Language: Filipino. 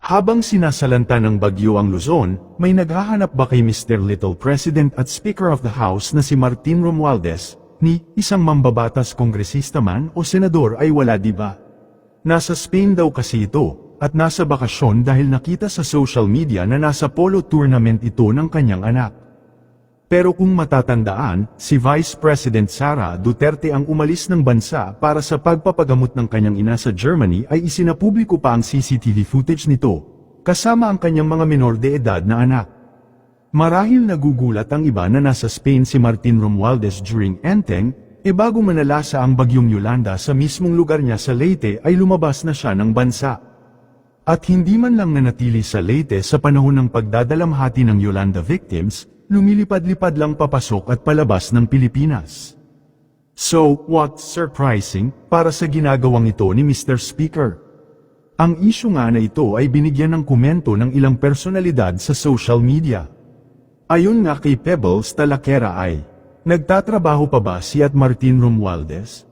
Habang sinasalanta ng bagyo ang Luzon, may naghahanap ba kay Mr. Little President at Speaker of the House na si Martin Romualdez, ni isang mambabatas kongresista man o senador ay wala di ba? Nasa Spain daw kasi ito, at nasa bakasyon dahil nakita sa social media na nasa polo tournament ito ng kanyang anak. Pero kung matatandaan, si Vice President Sara Duterte ang umalis ng bansa para sa pagpapagamot ng kanyang ina sa Germany ay isinapubliko pa ang CCTV footage nito, kasama ang kanyang mga menor de edad na anak. Marahil nagugulat ang iba na nasa Spain si Martin Romualdez during Enteng, bago manalasa ang bagyong Yolanda sa mismong lugar niya sa Leyte ay lumabas na siya ng bansa. At hindi man lang nanatili sa Leyte sa panahon ng pagdadalamhati ng Yolanda victims, lumilipad-lipad lang papasok at palabas ng Pilipinas. So, what's surprising para sa ginagawang ito ni Mr. Speaker? Ang isyu nga na ito ay binigyan ng komento ng ilang personalidad sa social media. Ayon nga kay Pebbles Talaquera ay, nagtatrabaho pa ba si Martin Romualdez?